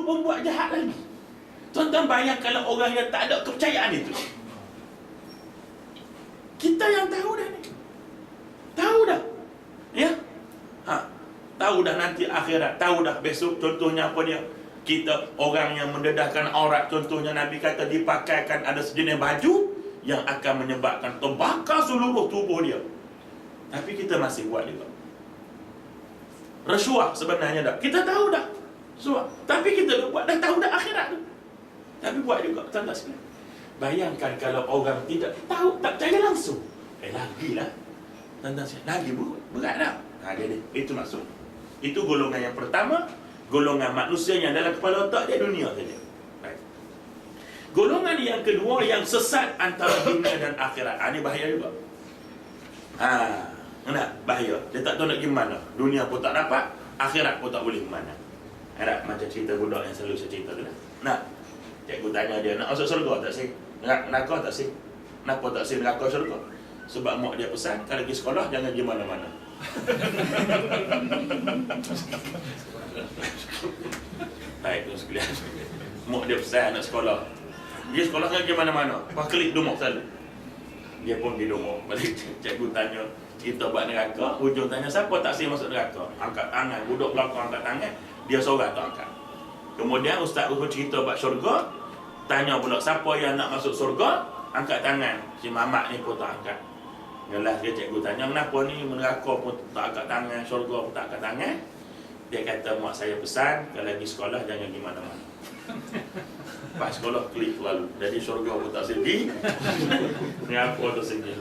pembuat jahat lagi. Tuan-tuan bayang kalau orang yang tak ada kepercayaan itu. Kita yang tahu dah ni. Tahu dah. Ya? Tahu dah nanti akhirat. Tahu dah besok. Contohnya apa dia? Kita orang yang mendedahkan aurat. Contohnya Nabi kata dipakaikan ada sejenis baju yang akan menyebabkan terbakar seluruh tubuh dia. Tapi kita masih buat juga. Rasuah sebenarnya dah. Kita tahu dah. Tapi kita buat dah, tahu dah akhirat tu. Tapi buat juga. Tuan-tuan sekalian, bayangkan kalau orang tidak tahu, tak percaya langsung. Lagilah. Tuan-tuan sekalian, lagi berat dah. Jadi itu maksud. Itu golongan yang pertama. Golongan manusia yang dalam kepala otak dia dunia saja. Baik. Golongan yang kedua yang sesat antara dunia dan akhirat. Ini bahaya juga. Bahaya. Dia tak tahu nak pergi mana. Dunia pun tak dapat, akhirat pun tak boleh ke mana. Macam cerita budak yang selalu saya cerita tu lah. Cikgu tanya dia, nak masuk syurga tak sih? Neraka tak sih? Kenapa tak sih neraka syurga? Sebab mak dia pesan, kalau pergi sekolah jangan pergi mana-mana. Baik tu sekalian. Mak dia pesan anak sekolah, dia sekolah kan pergi mana-mana. Lepas kelip dumuk selalu. Dia pun pergi dumuk. Balik cikgu tanya, kita buat neraka, hujung tanya siapa tak sih masuk neraka? Angkat tangan, budak belakang angkat tangan, dia seorang tak angkat. Kemudian ustaz Uhu cerita buat syurga, tanya pula siapa yang nak masuk syurga, angkat tangan. Si mamak ni pun tak angkat. Yalah, dia cikgu tanya, kenapa ni neraka pun tak angkat tangan, syurga pun tak angkat tangan? Dia kata, mak saya pesan, kalau pergi sekolah jangan pergi mana-mana. Pas sekolah klik lalu. Jadi syurga pun tak segi, neraka tu segi.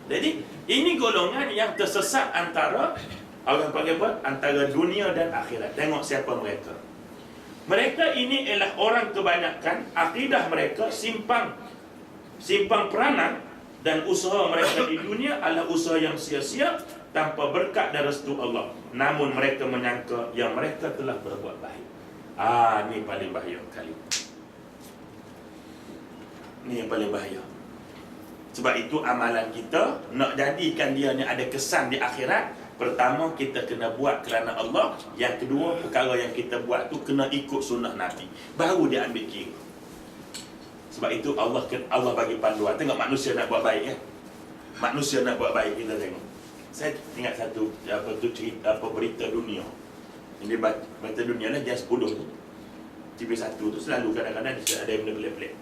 Jadi ini golongan yang tersesat antara orang panggil apa? Antara dunia dan akhirat. Tengok siapa mereka. Mereka ini ialah orang kebanyakan akidah mereka simpang peranan, dan usaha mereka di dunia adalah usaha yang sia-sia tanpa berkat dan restu Allah. Namun mereka menyangka yang mereka telah berbuat baik. Ini paling bahaya kali. Ini yang paling bahaya. Sebab itu amalan kita nak jadikan dia ni ada kesan di akhirat. Pertama, kita kena buat kerana Allah. Yang kedua, perkara yang kita buat tu kena ikut sunnah Nabi. Baru dia ambil kira. Sebab itu Allah bagi panduan. Tengok manusia nak buat baik ya. Manusia nak buat baik, kita tengok. Saya ingat satu cerita berita dunia. Ini berita dunia lah, dia 10 tu. TV1 tu selalu kadang-kadang ada benda pelik-pelik.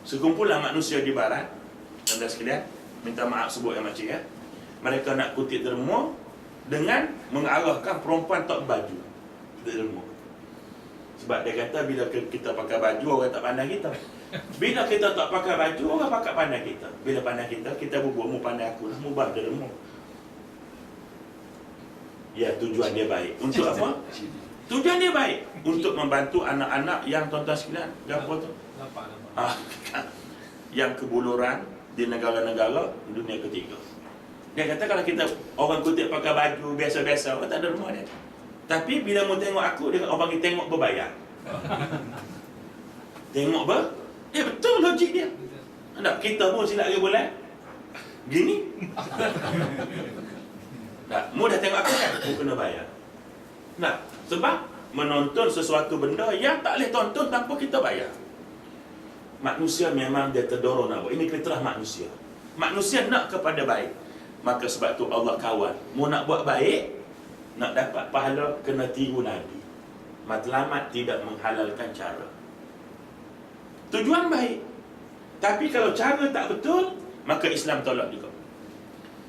Sekumpulan manusia di barat, anda sekalian, minta maaf sebut yang macam ya. Mereka nak kutip derma dengan mengarahkan perempuan tak baju derma. Sebab dia kata bila kita pakai baju, orang tak pandang kita. Bila kita tak pakai baju, orang pakai pandang kita. Bila pandang kita, kita berbuat mu pandang aku lah, mu bah derma. Ya, tujuan dia baik. Untuk apa? Tujuan dia baik untuk membantu anak-anak yang tuan-tuan sekalian, apa tu? Yang kebuluran di negara-negara dunia ketiga. Dia kata kalau kita orang kutip pakai baju biasa-biasa, orang tak ada rumah dia. Tapi bila mu tengok aku, dia orang panggil tengok berbayar. Tengok betul logik dia. Nak kita pun silap ke bulan gini. Mu dah tengok aku kan, mu kena bayar. Sebab menonton sesuatu benda yang tak boleh tonton tanpa kita bayar. Manusia memang dia terdorong nak buat. Ini fitrah manusia. Manusia nak kepada baik. Maka sebab tu Allah kawan. Mu nak buat baik, nak dapat pahala, kena tiru Nabi. Matlamat tidak menghalalkan cara. Tujuan baik. Tapi kalau cara tak betul, maka Islam tolak juga.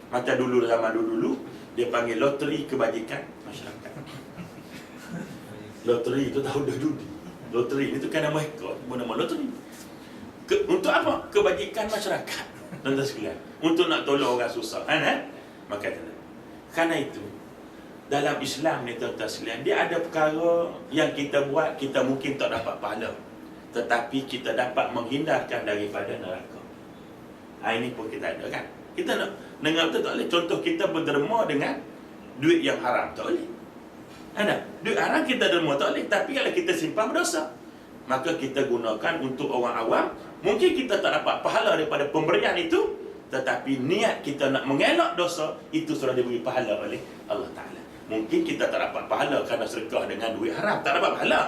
Macam dulu, zaman dulu, dia panggil loteri kebajikan masyarakat. Loteri itu tahu dah judi. Loteri itu kan nama mereka, nama loteri. Untuk apa? Kebajikan masyarakat. Tuan-tuan sekalian, untuk nak tolong orang susah. Maka kerana itu dalam Islam ni tuan-tuan sekalian, dia ada perkara yang kita buat, kita mungkin tak dapat pahala, tetapi kita dapat menghindarkan daripada neraka. Ini pun kita ada kan. Kita nak dengar betul tak boleh. Contoh kita berderma dengan duit yang haram, tak boleh. Duit haram kita derma tak boleh. Tapi kalau kita simpan berdosa, maka kita gunakan untuk orang awam. Mungkin kita tak dapat pahala daripada pemberian itu, tetapi niat kita nak mengelak dosa, itu sudah diberi pahala oleh Allah Ta'ala. Mungkin kita tak dapat pahala kerana sedekah dengan duit haram, tak dapat pahala.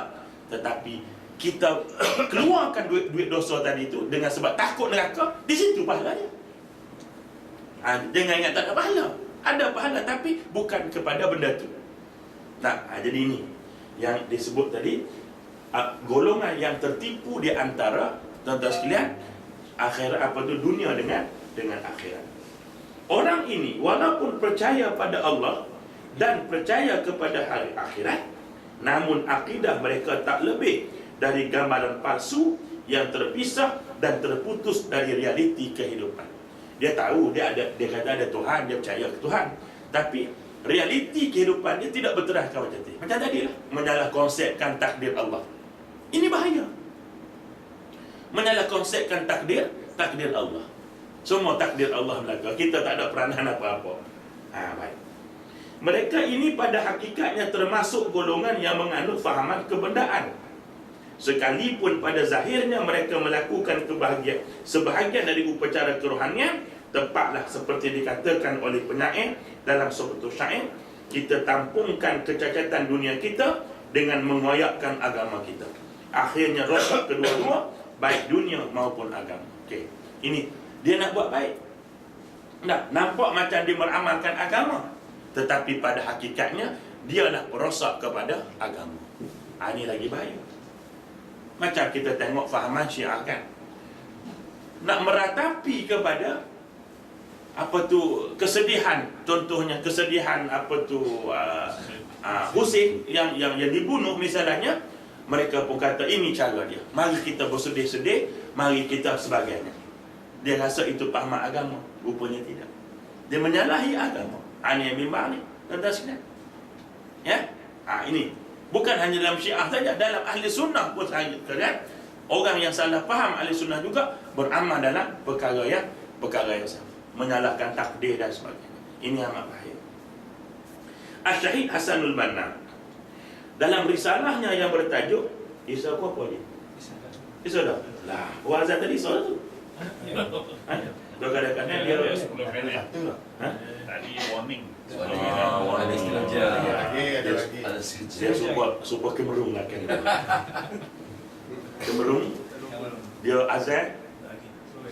Tetapi kita keluarkan duit dosa tadi itu dengan sebab takut neraka, di situ pahalanya. Jangan ingat tak ada pahala. Ada pahala, tapi bukan kepada benda tu. Jadi ini yang disebut tadi, golongan yang tertipu di antara tuan-tuan sekalian, akhirat dunia dengan akhirat. Orang ini walaupun percaya pada Allah dan percaya kepada hari akhirat, namun akidah mereka tak lebih dari gambaran palsu yang terpisah dan terputus dari realiti kehidupan. Dia tahu dia kata ada Tuhan, dia percaya ke Tuhan, tapi realiti kehidupan dia tidak berteraskan macam tadi. Macam tadi lah, menyalah konsepkan takdir Allah. Ini bahaya. Menyalah konsepkan takdir Allah. Semua takdir Allah berlaku. Kita tak ada peranan apa-apa. Baik. Mereka ini pada hakikatnya termasuk golongan yang menganut fahaman kebendaan. Sekalipun pada zahirnya mereka melakukan sebahagian dari upacara kerohanian, tepatlah seperti dikatakan oleh penyair dalam suatu syair, kita tampungkan kecacatan dunia kita dengan mengoyakkan agama kita. Akhirnya rosak kedua-dua, baik dunia maupun agama. Ini dia nak buat baik. Nampak macam dia meramalkan agama, tetapi pada hakikatnya dialah perosak kepada agama. Ini lagi bahaya. Macam kita tengok fahaman Syiah kan, nak meratapi kepada kesedihan. Contohnya kesedihan Husain yang dibunuh misalnya, mereka pun kata ini cara dia, mari kita bersedih-sedih, mari kita sebagainya. Dia rasa itu fahaman agama. Rupanya tidak. Dia menyalahi agama. Ini yang bimbang ni, tuan-tuan sekalian. Ini bukan hanya dalam Syiah saja, dalam ahli sunnah pun sekalian. Orang yang salah faham ahli sunnah juga beramal dalam perkara yang sama, menyalahkan takdir dan sebagainya. Ini amat bahaya. Syahid Hasanul Banna dalam risalahnya yang bertajuk Isa apa ni? Isa dah. Wazat tadi Isa tu. Dah kadang-kadang dia 10 minit. Tadi warning. Ada lagi. Dia super kemerung lah kan. Kemerung. Dia azan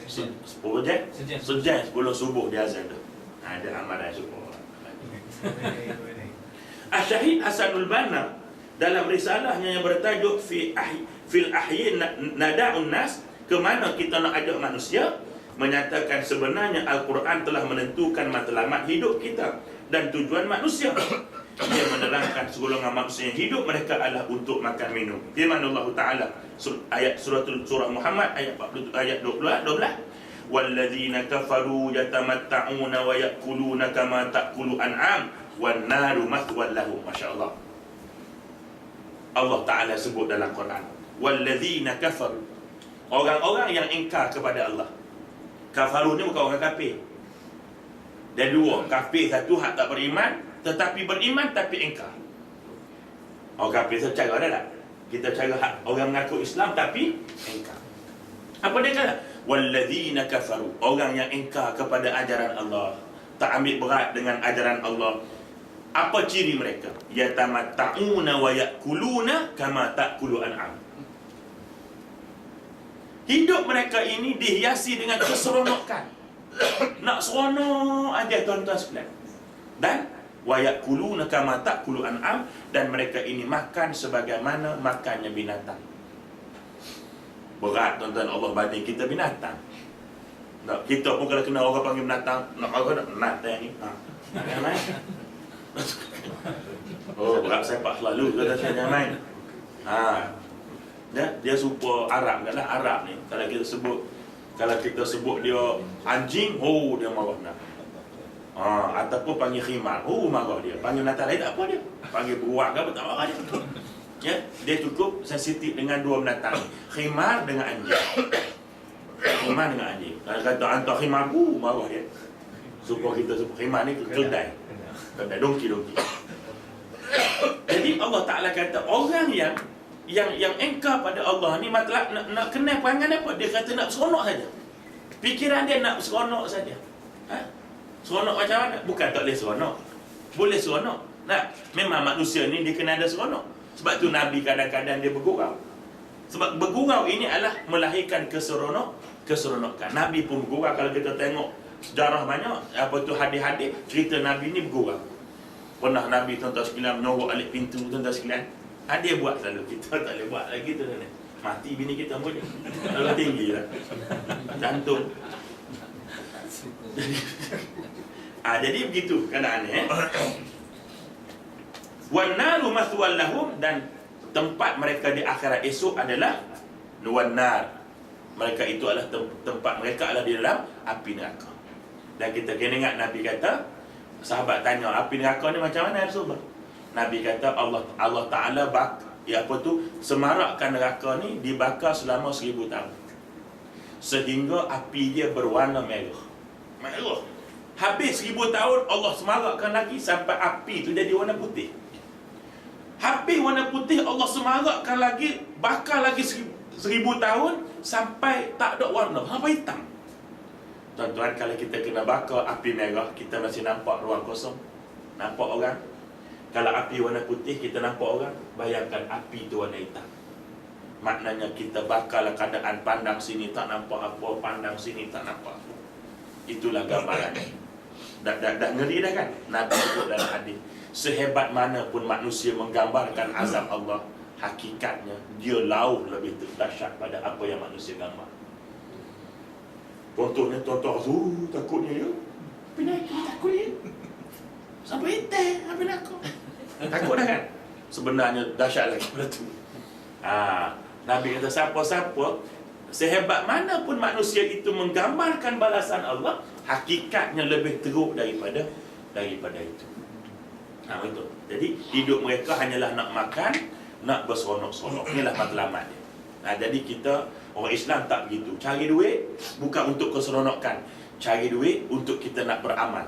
10 jam. Sejam 10 subuh dia azan tu. Ada amalan subuh. Syahid Hasanul Banna dalam risalahnya yang bertajuk Fil Ahyi Nada'un Nas, ke mana kita nak ajak manusia, menyatakan sebenarnya Al-Quran telah menentukan matlamat hidup kita dan tujuan manusia. Dia menerangkan segolongan manusia yang hidup mereka adalah untuk makan minum. Firman Allah Ta'ala surah Muhammad ayat 12, walladzina kafaru yatamatta'una wa ya'kuluna kama ta'kulu an'am wan naru mathwal lahum. Masya-Allah. Allah Ta'ala sebut dalam Quran, walladzina kafaru, orang-orang yang ingkar kepada Allah. Kafaru ni bukan orang kafir. Dia dua, kafir satu hak tak beriman, tetapi beriman tapi ingkar. Orang kafir tu cara ada tak? Kita cara hak orang mengaku Islam tapi ingkar. Apa dia kata? Walladzina kafaru, orang yang ingkar kepada ajaran Allah, tak ambil berat dengan ajaran Allah. Apa ciri mereka? Yatamatta'una wa ya'kuluna kama ta'kulu an'am. Hidup mereka ini dihiasi dengan keseronokan. Nak seronok aja tuan-tuan sekalian. Dan wa ya'kuluna kama ta'kulu an'am, dan mereka ini makan sebagaimana makannya binatang. Berat tuan-tuan Allah banding kita binatang. Nak kita pun kalau kena orang panggil binatang, nak orang nak binatang ni. Jangan main. Berat sepak selalu kata saya jangan main. Dia super Arab kan lah. Arab ni kalau kita sebut dia anjing, dia marah nak. Ataupun panggil khimar, marah dia. Panggil binatang lain tak apa dia. Panggil beruak ke apa tak marah dia. Dia cukup sensitif dengan dua binatang, khimar dengan anjing. Khimar dengan anjing. Kalau kata hantar khimar, marah dia. Supaya kita sebut khimar ni keldai. Keldai, dongki. Jadi Allah Ta'ala kata orang yang engkar pada Allah ni matlab nak kenal perangai apa? Dia kata nak seronok saja. Fikiran dia nak seronok saja. Seronok macam mana? Bukan tak boleh seronok. Boleh seronok. Memang manusia ni dia kena ada seronok. Sebab tu Nabi kadang-kadang dia bergurau. Sebab bergurau ini adalah melahirkan keseronokan. Nabi pun bergurau. Kalau kita tengok sejarah banyak, apa tu hadis-hadis cerita Nabi ni bergurau. Pernah Nabi tuan-tuan sekalian menyorok alik pintu tuan-tuan sekalian. Dia buat selalu. Kita tak boleh buat lagi tu. Mati bini kita pun kalau tinggi lah. Jantung. Jadi begitu keadaannya. Wan naru mathwal lahum, dan tempat mereka di akhirat esok adalah wan nar. Mereka itu adalah tempat mereka adalah di dalam api neraka. Dan kita kena ingat Nabi kata, sahabat tanya, api neraka ni macam mana Rasulullah? Nabi kata Allah Ta'ala semarakkan neraka ni dibakar selama 1000 tahun. Sehingga api dia berwarna merah. Merah. Habis 1000 tahun Allah semarakkan lagi sampai api tu jadi warna putih. Habis warna putih Allah semarakkan lagi, bakar lagi 1000 tahun sampai tak ada warna, sampai hitam. Tuan-tuan, kalau kita kena bakar api merah, kita masih nampak ruang kosong, nampak orang. Kalau api warna putih, kita nampak orang. Bayangkan api itu warna hitam. Maknanya kita bakarlah keadaan, pandang sini tak nampak apa, pandang sini tak nampak apa. Itulah gambaran. Dah ngeri dah kan? Nabi sebut dalam hadis, sehebat mana pun manusia menggambarkan azab Allah, hakikatnya dia lauh lebih dahsyat pada apa yang manusia gambar. Contohnya tuan-tuan takutnya ya. Penakut takut ya. Sampai hitam apa nak kau? Takut dah kan? Sebenarnya dahsyat lagi pada tu. Nabi kata siapa-siapa, sehebat mana pun manusia itu menggambarkan balasan Allah, hakikatnya lebih teruk daripada itu. Betul. Jadi hidup mereka hanyalah nak makan, nak berseronok-seronok. Inilah matlamat dia. Jadi kita orang Islam tak begitu. Cari duit bukan untuk keseronokan. Cari duit untuk kita nak beramal.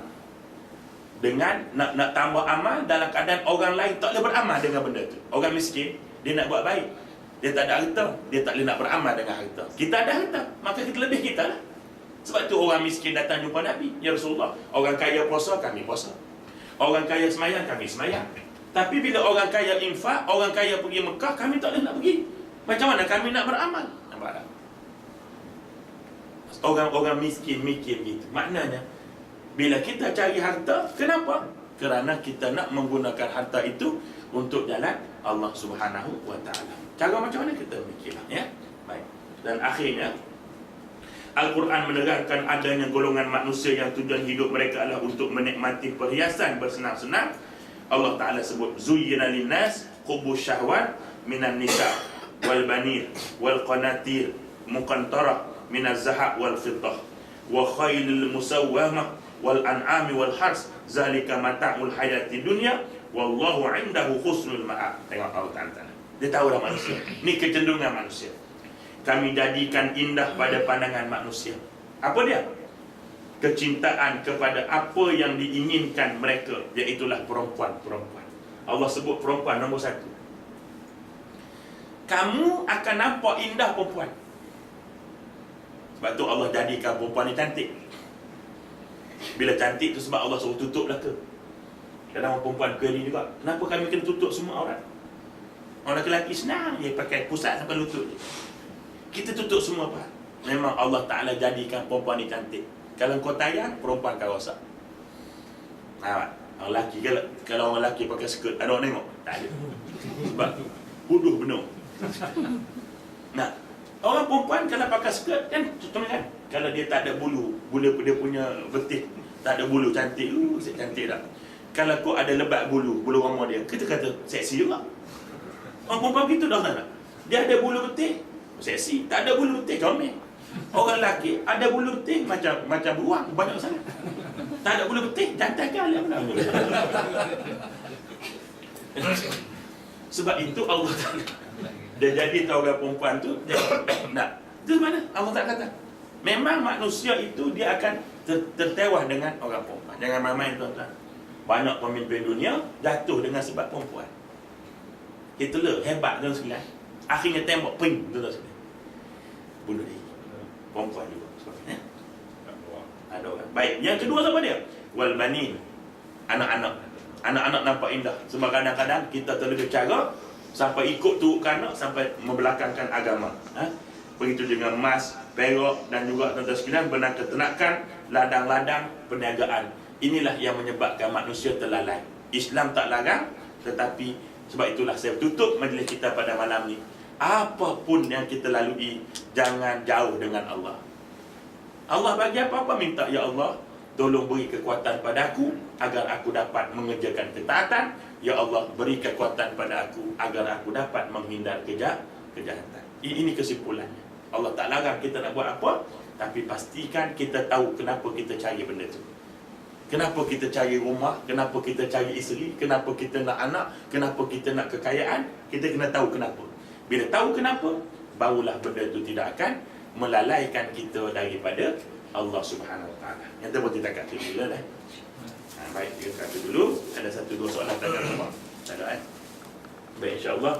Dengan nak tambah amal dalam keadaan orang lain tak boleh beramal dengan benda tu. Orang miskin, dia nak buat baik, dia tak ada harta, dia tak boleh nak beramal dengan harta. Kita ada harta, maka kita lebih kita lah. Sebab tu orang miskin datang jumpa Nabi, ya Rasulullah, orang kaya puasa, kami puasa. Orang kaya semayang, kami semayang. Tapi bila orang kaya infak, orang kaya pergi Mekah, kami tak boleh nak pergi. Macam mana kami nak beramal? Nampak tak? Orang-orang miskin mikir gitu. Maknanya, bila kita cari harta, kenapa? Kerana kita nak menggunakan harta itu untuk jalan Allah Subhanahu wa Ta'ala. Cara macam mana kita mikirlah, ya? Baik. Dan akhirnya, Al-Quran menerangkan adanya golongan manusia yang tujuan hidup mereka adalah untuk menikmati perhiasan bersenang-senang. Allah Ta'ala sebut, Zuyyina linnas hubbush syahwat minan nisa wal banir wal qanatir muqantarah minaz zahab wal fiddah wa khailil musawwamah wal an'ami wal hars zalika mata'ul hayati dunya wallahu 'indahu husnul ma'ab. Tengok Allah Ta'ala. Dia tahu dah manusia. Ni kecenderungan manusia. Kami jadikan indah pada pandangan manusia. Apa dia? Kecintaan kepada apa yang diinginkan mereka, iaitulah perempuan-perempuan. Allah sebut perempuan nombor 1. Kamu akan nampak indah perempuan. Sebab tu Allah jadikan perempuan ni cantik. Bila cantik tu sebab Allah suruh tutup belaka. Kadang perempuan query juga, kenapa kami kena tutup semua aurat? Orang lelaki senang, dia pakai pusat sampai lutut je. Kita tutup semua apa? Memang Allah Ta'ala jadikan perempuan ni cantik. Kalau kau tayang, perempuan kau rosak. Orang lelaki, kalau orang lelaki pakai skirt, ada orang tengok? Tak ada. Sebab bodoh benar. Nah, orang perempuan kalau pakai skirt kan, contohnya kan, kalau dia tak ada bulu, dia punya betik tak ada bulu, cantik, cantik tak? Kalau kau ada lebat bulu roma dia, kita kata seksi juga. Orang perempuan begitu dah tak? Dia ada bulu betik, seksi. Tak ada bulu betik, comel. Orang lelaki ada bulu betik macam beruang, banyak sangat. Tak ada bulu betik, jantai kali apa nak. Sebab itu Allah Ta'ala dia jadi tahu orang perempuan tu nak. Itu mana? Allah tak kata. Memang manusia itu dia akan tertewas dengan orang perempuan. Jangan main-main tuan-tuan. Banyak pemimpin dunia jatuh dengan sebab perempuan. Itulah hebat tuan sekalian. Akhirnya tembak ping tuan sekalian. Bunuh diri. Perempuan juga sebabnya. Ada orang. Baik, yang kedua apa dia? Wal banin. Anak-anak. Anak-anak nampak indah. Sebab kadang-kadang kita terlalu cara sampai ikut tu kanak, sampai membelakangkan agama. Begitu dengan emas, perak dan juga tuan-tuan sekalian, benar ketenakan, ladang-ladang perniagaan. Inilah yang menyebabkan manusia terlalai. Islam tak larang, tetapi sebab itulah saya tutup majlis kita pada malam ni. Apapun yang kita lalui, jangan jauh dengan Allah. Allah bagi apa-apa minta, ya Allah, tolong beri kekuatan padaku agar aku dapat mengerjakan ketaatan. Ya Allah, beri kekuatan pada aku agar aku dapat menghindar kejahatan. Ini kesimpulannya. Allah tak larang kita nak buat apa, tapi pastikan kita tahu kenapa kita cari benda tu. Kenapa kita cari rumah, kenapa kita cari isteri, kenapa kita nak anak, kenapa kita nak kekayaan. Kita kena tahu kenapa. Bila tahu kenapa, barulah benda tu tidak akan melalaikan kita daripada Allah Subhanahu Wa Taala. Yang tu pun kita kata dulu lah. Baik, kita kata dulu. Ada satu dua soalan tanya rumah. Tak ada Baik, insya-Allah.